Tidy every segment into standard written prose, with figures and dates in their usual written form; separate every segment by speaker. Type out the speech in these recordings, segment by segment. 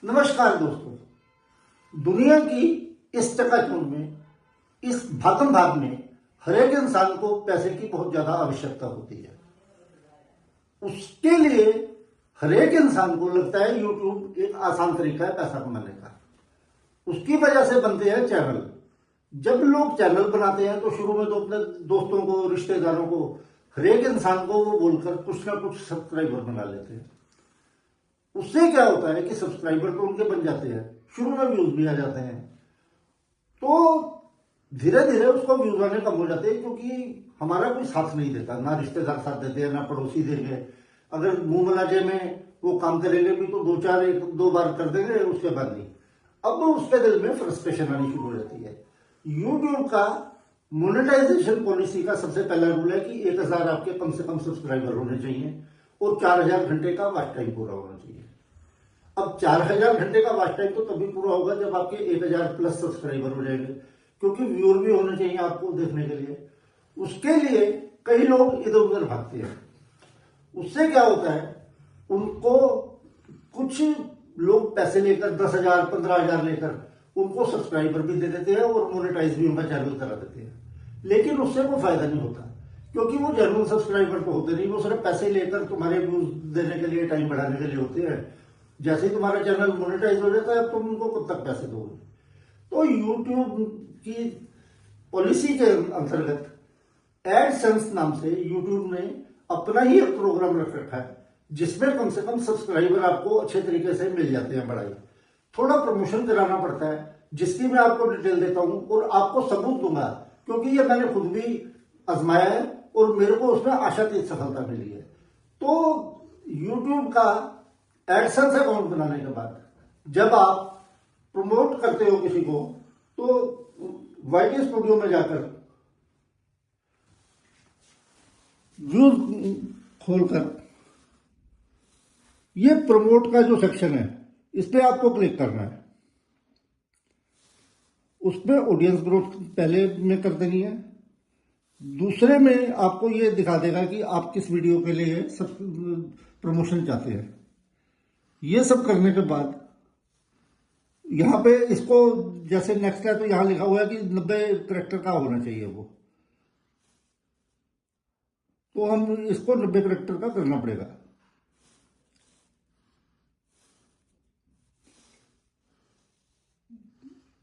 Speaker 1: नमस्कार दोस्तों, दुनिया की इस चकाचौंध में, इस भागम भाग में हर एक इंसान को पैसे की बहुत ज्यादा आवश्यकता होती है। उसके लिए हर एक इंसान को लगता है यूट्यूब एक आसान तरीका है पैसा कमाने का। उसकी वजह से बनते हैं चैनल। जब लोग चैनल बनाते हैं तो शुरू में तो अपने दोस्तों को, रिश्तेदारों को, हर एक इंसान को वो बोलकर कुछ ना कुछ सब्सक्राइबर बना लेते हैं। उससे क्या होता है कि सब्सक्राइबर तो उनके बन जाते हैं, शुरू में व्यूज भी आ जाते हैं, तो धीरे धीरे उसको व्यूज आने कम हो जाते हैं, क्योंकि हमारा कोई साथ नहीं देता, ना रिश्तेदार साथ देते हैं, ना पड़ोसी देंगे। अगर मुंह मलाजे में वो काम करेंगे भी तो दो बार कर देंगे, उसके बाद नहीं। अब उसके दिल में फ्रस्ट्रेशन आनी शुरू हो जाती है। यूट्यूब का मोनेटाइजेशन पॉलिसी का सबसे पहला रूल है कि 1000 आपके कम से कम सब्सक्राइबर होने चाहिए और 4000 घंटे का वॉच टाइम पूरा होना चाहिए। अब 4000 घंटे का वॉच टाइम तो तभी पूरा होगा जब आपके 1000 प्लस सब्सक्राइबर हो जाएंगे, क्योंकि व्यूअर भी होने चाहिए आपको देखने के लिए। उसके लिए कई लोग इधर उधर भागते हैं। उससे क्या होता है, उनको कुछ लोग पैसे लेकर 10,000 15,000 लेकर उनको सब्सक्राइबर भी दे देते हैं और मोनेटाइज भी उनका चैनल करा देते हैं। लेकिन उससे कोई फायदा नहीं होता, क्योंकि वो जेन्युइन सब्सक्राइबर तो होते नहीं, वो सिर्फ पैसे लेकर तुम्हारे व्यूज देने के लिए, टाइम बढ़ाने के लिए होते हैं। जैसे ही तुम्हारा चैनल मोनेटाइज हो जाता है, तुम उनको कब तक पैसे दोगे। तो यूट्यूब की पॉलिसी के अंतर्गत एडसेंस नाम से यूट्यूब ने अपना ही एक प्रोग्राम रख रखा है, जिसमें कम से कम सब्सक्राइबर आपको अच्छे तरीके से मिल जाते हैं। बढ़ाई थोड़ा प्रमोशन कराना पड़ता है, जिसकी मैं आपको डिटेल देता हूं और आपको सबूत दूंगा, क्योंकि ये मैंने खुद भी आजमाया है और मेरे को उसमें आशातीत सफलता मिली है। तो यूट्यूब का एडसेंस अकाउंट बनाने के बाद जब आप प्रमोट करते हो किसी को, तो वाईटी स्टूडियो में जाकर व्यूज खोलकर ये प्रमोट का जो सेक्शन है, इस पे आपको क्लिक करना है। उसमें ऑडियंस ग्रोथ पहले में कर देनी है। दूसरे में आपको ये दिखा देगा कि आप किस वीडियो के लिए सब प्रमोशन चाहते हैं। ये सब करने के बाद यहां पे इसको जैसे नेक्स्ट है, तो यहां लिखा हुआ है कि 90 कैरेक्टर का होना चाहिए वो, तो हम इसको 90 कैरेक्टर का करना पड़ेगा।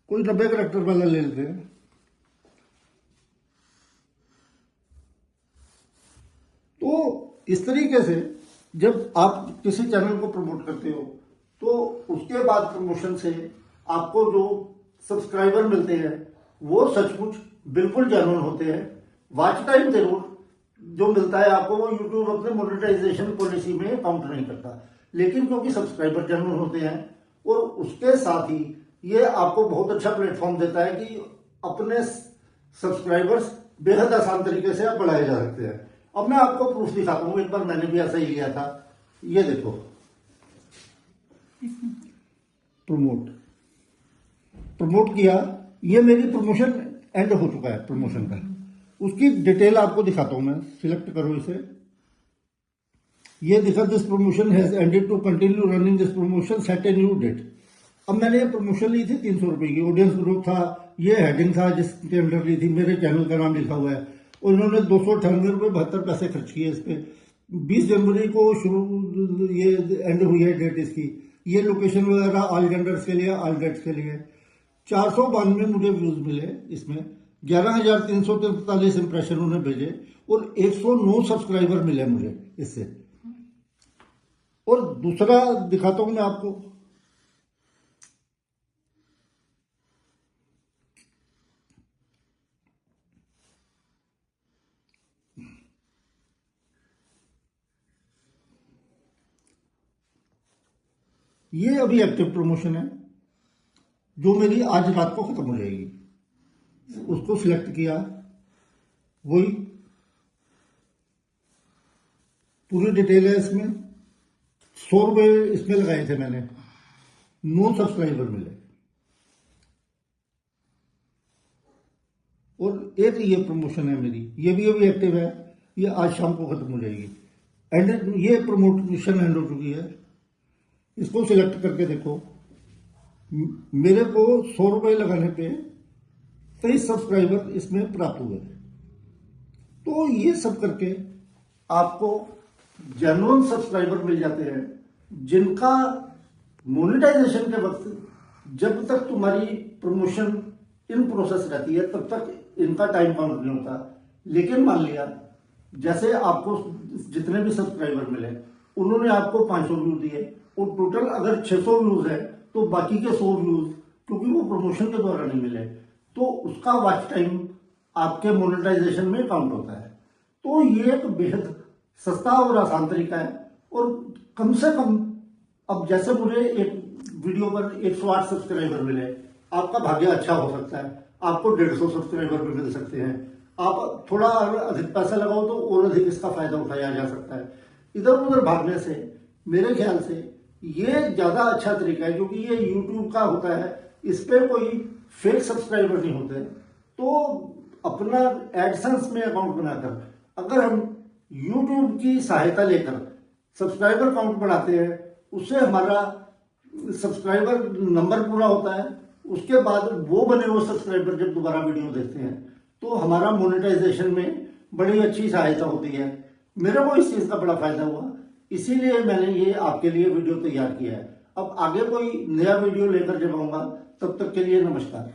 Speaker 1: कोई 90 कैरेक्टर वाला ले लेते हैं। तो इस तरीके से जब आप किसी चैनल को प्रमोट करते हो, तो उसके बाद प्रमोशन से आपको जो सब्सक्राइबर मिलते हैं वो सचमुच बिल्कुल जेन्युइन होते हैं। वॉच टाइम जरूर जो मिलता है आपको, वो यूट्यूब अपने मोनेटाइजेशन पॉलिसी में काउंट नहीं करता, लेकिन क्योंकि सब्सक्राइबर जेन्युइन होते हैं, और उसके साथ ही ये आपको बहुत अच्छा प्लेटफॉर्म देता है कि अपने सब्सक्राइबर्स बेहद आसान तरीके से आप बढ़ाए जा सकते हैं। अब मैं आपको प्रूफ दिखाता हूं। एक बार मैंने भी ऐसा ही लिया था। ये देखो, प्रमोट किया, ये मेरी प्रमोशन एंड हो चुका है। प्रमोशन का उसकी डिटेल आपको दिखाता हूं मैं। सिलेक्ट करो इसे। ये दिखा, this promotion has ended, to continue running this promotion set a new date. अब मैंने ये प्रमोशन ली थी 300 रुपए की। ऑडियंस ग्रोथ था, ये हेडिंग था जिसके अंदर ली थी, मेरे चैनल का नाम लिखा हुआ है। और उन्होंने 298 रुपये 72 पैसे खर्च किए इस पे। 20 जनवरी को शुरू, ये एंड हुई है डेट इसकी। ये लोकेशन वगैरह ऑल जेंडर्स के लिए, ऑल डेट्स के लिए। 492 मुझे व्यूज मिले इसमें, 11,343 इंप्रेशन उन्हें भेजे, और 109 सब्सक्राइबर मिले मुझे इससे। और दूसरा दिखाता हूं मैं आपको। ये अभी एक्टिव प्रमोशन है, जो मेरी आज रात को खत्म हो जाएगी। उसको सिलेक्ट किया, वही पूरी डिटेल है इसमें। 100 रुपए इसमें लगाए थे मैंने, 9 सब्सक्राइबर मिले। और एक ये प्रमोशन है मेरी, ये भी अभी एक्टिव है, ये आज शाम को खत्म हो जाएगी। एंड ये प्रमोशन एंड हो चुकी है। इसको सिलेक्ट करके देखो, मेरे को 100 रुपए लगाने पे 23 सब्सक्राइबर इसमें प्राप्त हुए। तो ये सब करके आपको जेन्युइन सब्सक्राइबर मिल जाते हैं, जिनका मोनेटाइजेशन के वक्त जब तक तुम्हारी प्रमोशन इन प्रोसेस रहती है तब तक इनका टाइम काउंट नहीं होता। लेकिन मान लिया जैसे आपको जितने भी सब्सक्राइबर मिले उन्होंने आपको 500 व्यू दिए और टोटल अगर 600 व्यूज है तो बाकी के 100 व्यूज क्योंकि वो प्रमोशन के द्वारा नहीं मिले तो उसका वॉच टाइम आपके मोनेटाइजेशन में काउंट होता है। तो ये एक बेहद सस्ता और आसान तरीका है। और कम से कम अब जैसे मुझे एक वीडियो पर 108 सब्सक्राइबर मिले, आपका भाग्य अच्छा हो सकता है, आपको 150 सब्सक्राइबर भी मिल सकते हैं। आप थोड़ा अधिक पैसा लगाओ तो और अधिक इसका फायदा उठाया जा सकता है। इधर उधर भागने से मेरे ख्याल से ये ज्यादा अच्छा तरीका है, क्योंकि ये यूट्यूब का होता है, इस पे कोई फेक सब्सक्राइबर नहीं होते। तो अपना एडसेंस में अकाउंट बनाकर अगर हम यूट्यूब की सहायता लेकर सब्सक्राइबर काउंट बढ़ाते हैं, उससे हमारा सब्सक्राइबर नंबर पूरा होता है। उसके बाद वो बने हुए सब्सक्राइबर जब दोबारा वीडियो देखते हैं तो हमारा मोनेटाइजेशन में बड़ी अच्छी सहायता होती है। मेरे को इस चीज का बड़ा फायदा हुआ, इसीलिए मैंने ये आपके लिए वीडियो तैयार किया है। अब आगे कोई नया वीडियो लेकर जब आऊंगा तब तक के लिए नमस्कार।